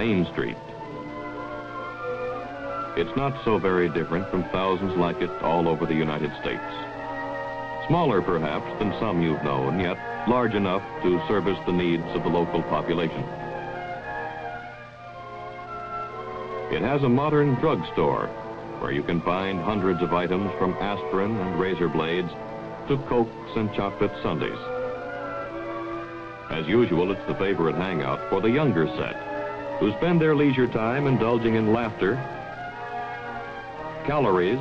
Main Street. It's not so very different from thousands like it all over the United States. Smaller, perhaps, than some you've known, yet large enough to service the needs of the local population. It has a modern drugstore where you can find hundreds of items from aspirin and razor blades to Cokes and chocolate sundaes. As usual, it's the favorite hangout for the younger set, who spend their leisure time indulging in laughter, calories,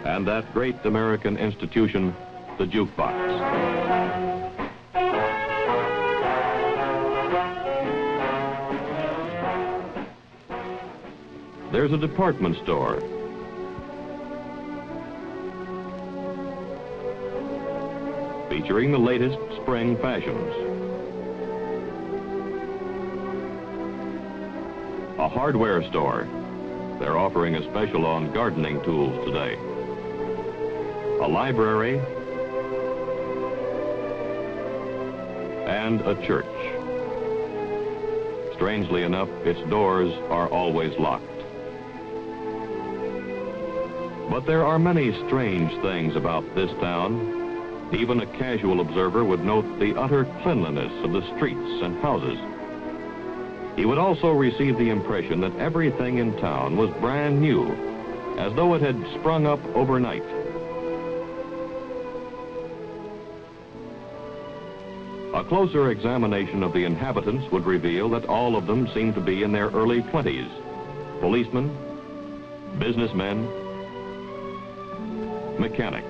and that great American institution, the jukebox. There's a department store. Featuring the latest spring fashions. A hardware store. They're offering a special on gardening tools today. A library and a church. Strangely enough, its doors are always locked. But there are many strange things about this town. Even a casual observer would note the utter cleanliness of the streets and houses. He would also receive the impression that everything in town was brand new, as though it had sprung up overnight. A closer examination of the inhabitants would reveal that all of them seemed to be in their early 20s. Policemen, businessmen, mechanics.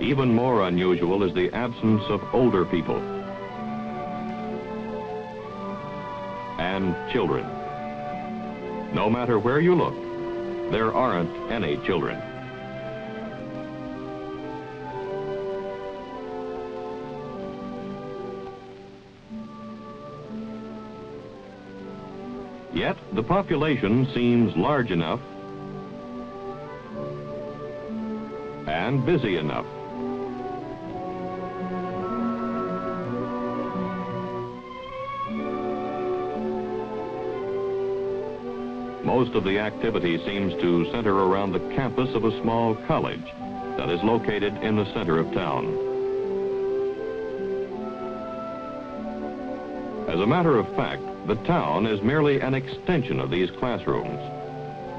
Even more unusual is the absence of older people and children. No matter where you look, there aren't any children. Yet the population seems large enough and busy enough. Most of the activity seems to center around the campus of a small college that is located in the center of town. As a matter of fact, the town is merely an extension of these classrooms.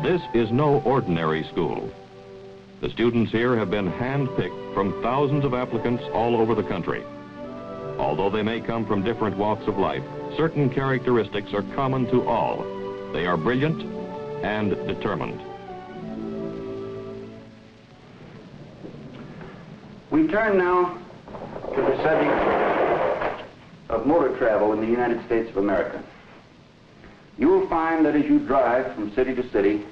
This is no ordinary school. The students here have been hand-picked from thousands of applicants all over the country. Although they may come from different walks of life, certain characteristics are common to all. They are brilliant and determined. We turn now to the subject of motor travel in the United States of America. You will find that as you drive from city to city,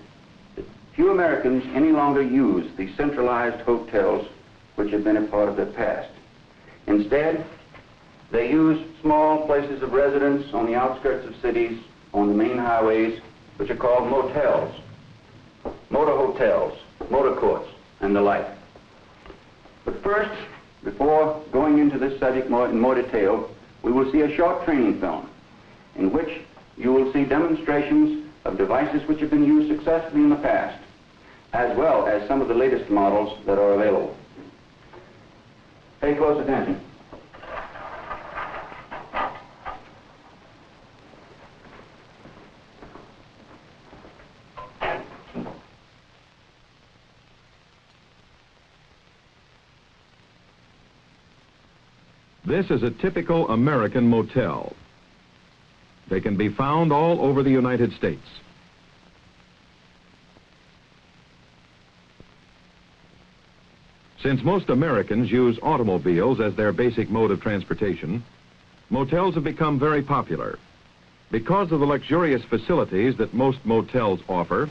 that few Americans any longer use the centralized hotels which have been a part of their past. Instead, they use small places of residence on the outskirts of cities, on the main highways, which are called motels, motor hotels, motor courts, and the like. But first, before going into this subject in more detail, we will see a short training film in which you will see demonstrations of devices which have been used successfully in the past, as well as some of the latest models that are available. Pay close attention. This is a typical American motel. They can be found all over the United States. Since most Americans use automobiles as their basic mode of transportation, motels have become very popular. Because of the luxurious facilities that most motels offer,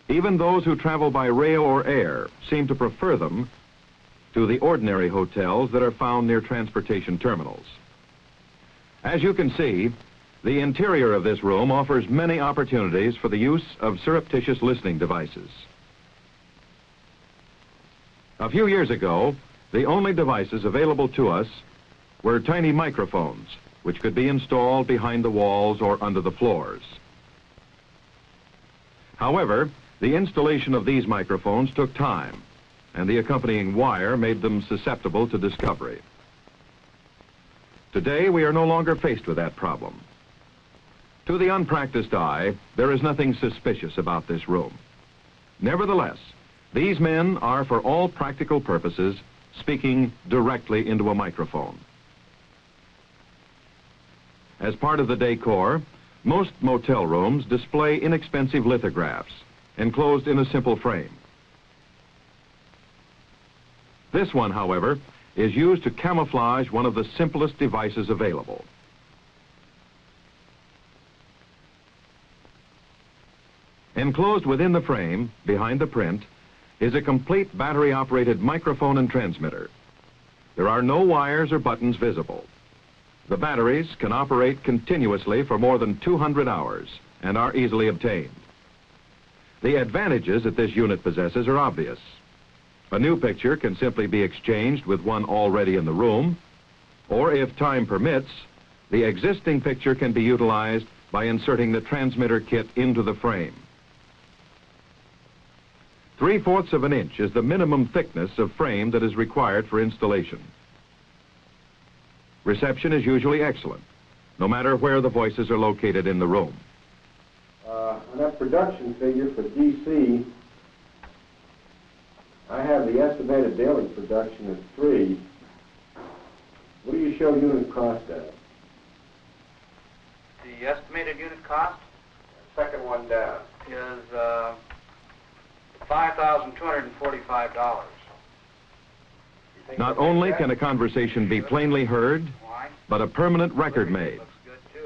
even those who travel by rail or air seem to prefer them to the ordinary hotels that are found near transportation terminals. As you can see, the interior of this room offers many opportunities for the use of surreptitious listening devices. A few years ago, the only devices available to us were tiny microphones, which could be installed behind the walls or under the floors. However, the installation of these microphones took time, and the accompanying wire made them susceptible to discovery. Today, we are no longer faced with that problem. To the unpracticed eye, there is nothing suspicious about this room. Nevertheless, these men are, for all practical purposes, speaking directly into a microphone. As part of the decor, most motel rooms display inexpensive lithographs enclosed in a simple frame. This one, however, is used to camouflage one of the simplest devices available. Enclosed within the frame, behind the print, is a complete battery-operated microphone and transmitter. There are no wires or buttons visible. The batteries can operate continuously for more than 200 hours and are easily obtained. The advantages that this unit possesses are obvious. A new picture can simply be exchanged with one already in the room, or if time permits, the existing picture can be utilized by inserting the transmitter kit into the frame. 3/4 of an inch is the minimum thickness of frame that is required for installation. Reception is usually excellent, no matter where the voices are located in the room. On that production figure for DC, I have the estimated daily production at 3. What do you show unit cost at? The estimated unit cost Second one down. is $5,245. Not only can a conversation be plainly heard, but a permanent record made,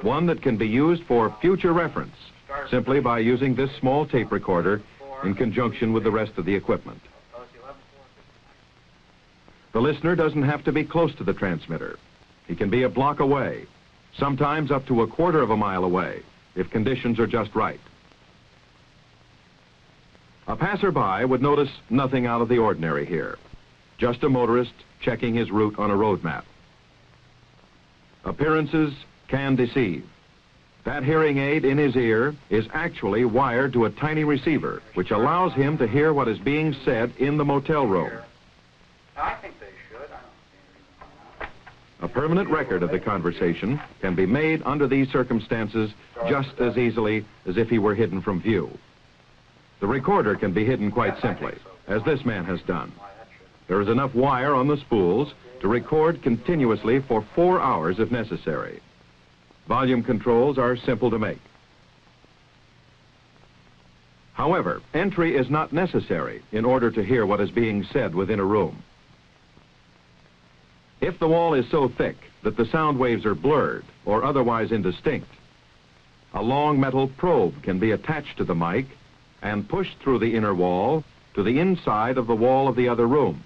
one that can be used for future reference, simply by using this small tape recorder in conjunction with the rest of the equipment. The listener doesn't have to be close to the transmitter. He can be a block away, sometimes up to 1/4 of a mile away, if conditions are just right. A passerby would notice nothing out of the ordinary here, just a motorist checking his route on a road map. Appearances can deceive. That hearing aid in his ear is actually wired to a tiny receiver, which allows him to hear what is being said in the motel room. I think they should. A permanent record of the conversation can be made under these circumstances just as easily as if he were hidden from view. The recorder can be hidden quite simply, as this man has done. There is enough wire on the spools to record continuously for 4 hours if necessary. Volume controls are simple to make. However, entry is not necessary in order to hear what is being said within a room. If the wall is so thick that the sound waves are blurred or otherwise indistinct, a long metal probe can be attached to the mic and pushed through the inner wall to the inside of the wall of the other room.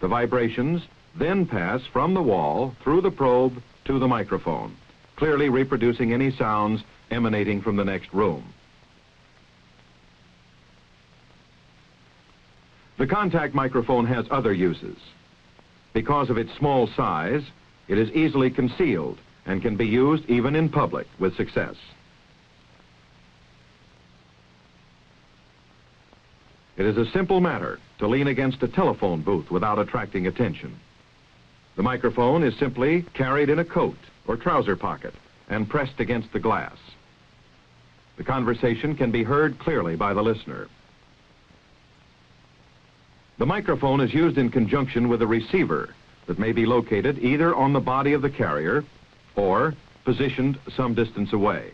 The vibrations then pass from the wall through the probe to the microphone, clearly reproducing any sounds emanating from the next room. The contact microphone has other uses. Because of its small size, it is easily concealed and can be used even in public with success. It is a simple matter to lean against a telephone booth without attracting attention. The microphone is simply carried in a coat or trouser pocket and pressed against the glass. The conversation can be heard clearly by the listener. The microphone is used in conjunction with a receiver that may be located either on the body of the carrier or positioned some distance away.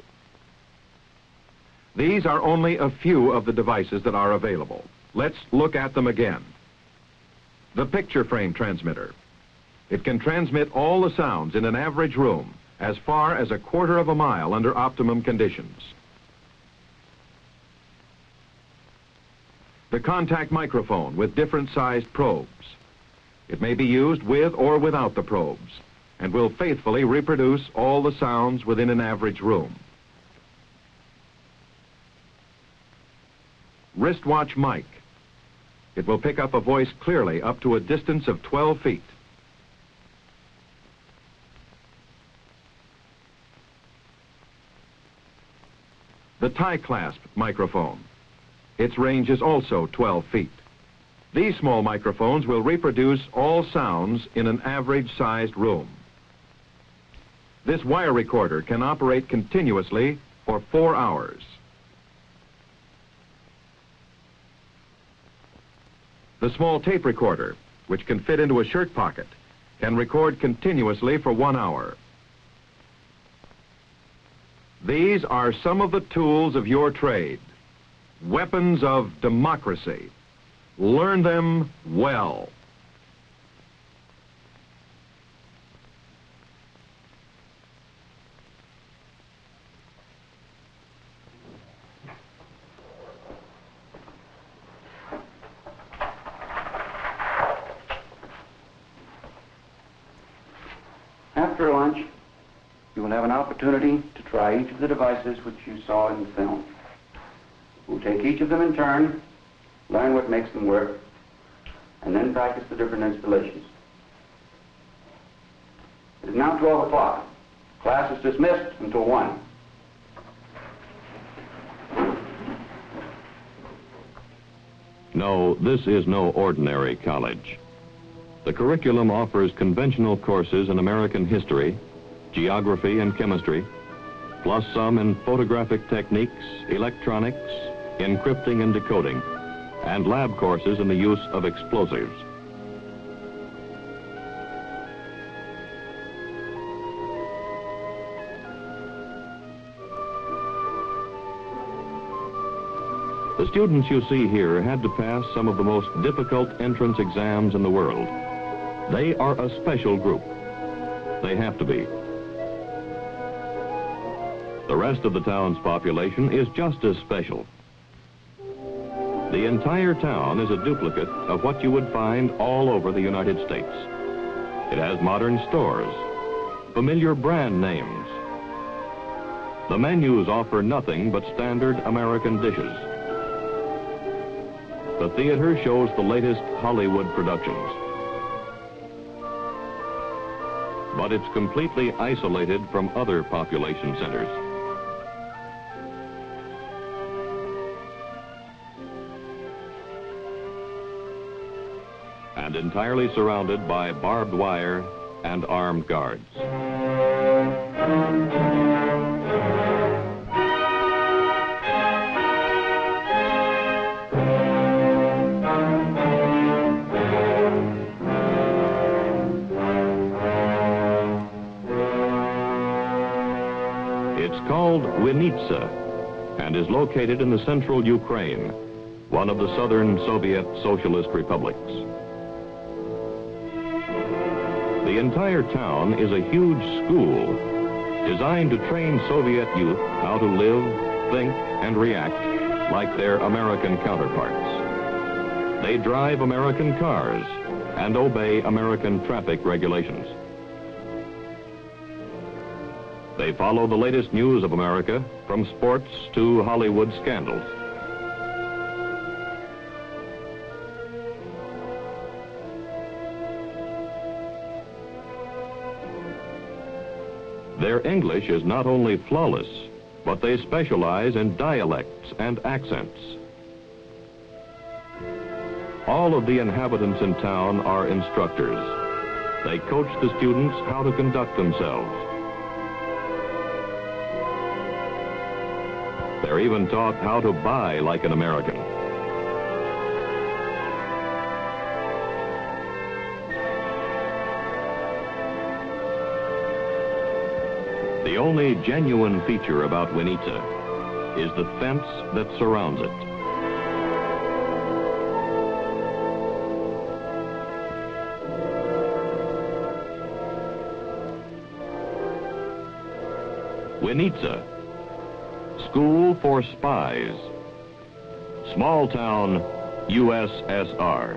These are only a few of the devices that are available. Let's look at them again. The picture frame transmitter. It can transmit all the sounds in an average room as far as 1/4 of a mile under optimum conditions. The contact microphone with different sized probes. It may be used with or without the probes and will faithfully reproduce all the sounds within an average room. Wristwatch mic. It will pick up a voice clearly up to a distance of 12 feet. The tie clasp microphone. Its range is also 12 feet. These small microphones will reproduce all sounds in an average-sized room. This wire recorder can operate continuously for 4 hours. The small tape recorder, which can fit into a shirt pocket, can record continuously for 1 hour. These are some of the tools of your trade, weapons of democracy. Learn them well. After lunch, you will have an opportunity to try each of the devices which you saw in the film. We'll take each of them in turn, learn what makes them work, and then practice the different installations. It is now 12 o'clock. Class is dismissed until 1. No, this is no ordinary college. The curriculum offers conventional courses in American history, geography and chemistry, plus some in photographic techniques, electronics, encrypting and decoding, and lab courses in the use of explosives. The students you see here had to pass some of the most difficult entrance exams in the world. They are a special group. They have to be. The rest of the town's population is just as special. The entire town is a duplicate of what you would find all over the United States. It has modern stores, familiar brand names. The menus offer nothing but standard American dishes. The theater shows the latest Hollywood productions. But it's completely isolated from other population centers. And entirely surrounded by barbed wire and armed guards. It's called Winitsa and is located in the central Ukraine, one of the southern Soviet socialist republics. The entire town is a huge school designed to train Soviet youth how to live, think, and react like their American counterparts. They drive American cars and obey American traffic regulations. They follow the latest news of America, from sports to Hollywood scandals. Their English is not only flawless, but they specialize in dialects and accents. All of the inhabitants in town are instructors. They coach the students how to conduct themselves. They're even taught how to buy like an American. The only genuine feature about Winitsa is the fence that surrounds it. Winitsa, School for Spies, Small Town, USSR.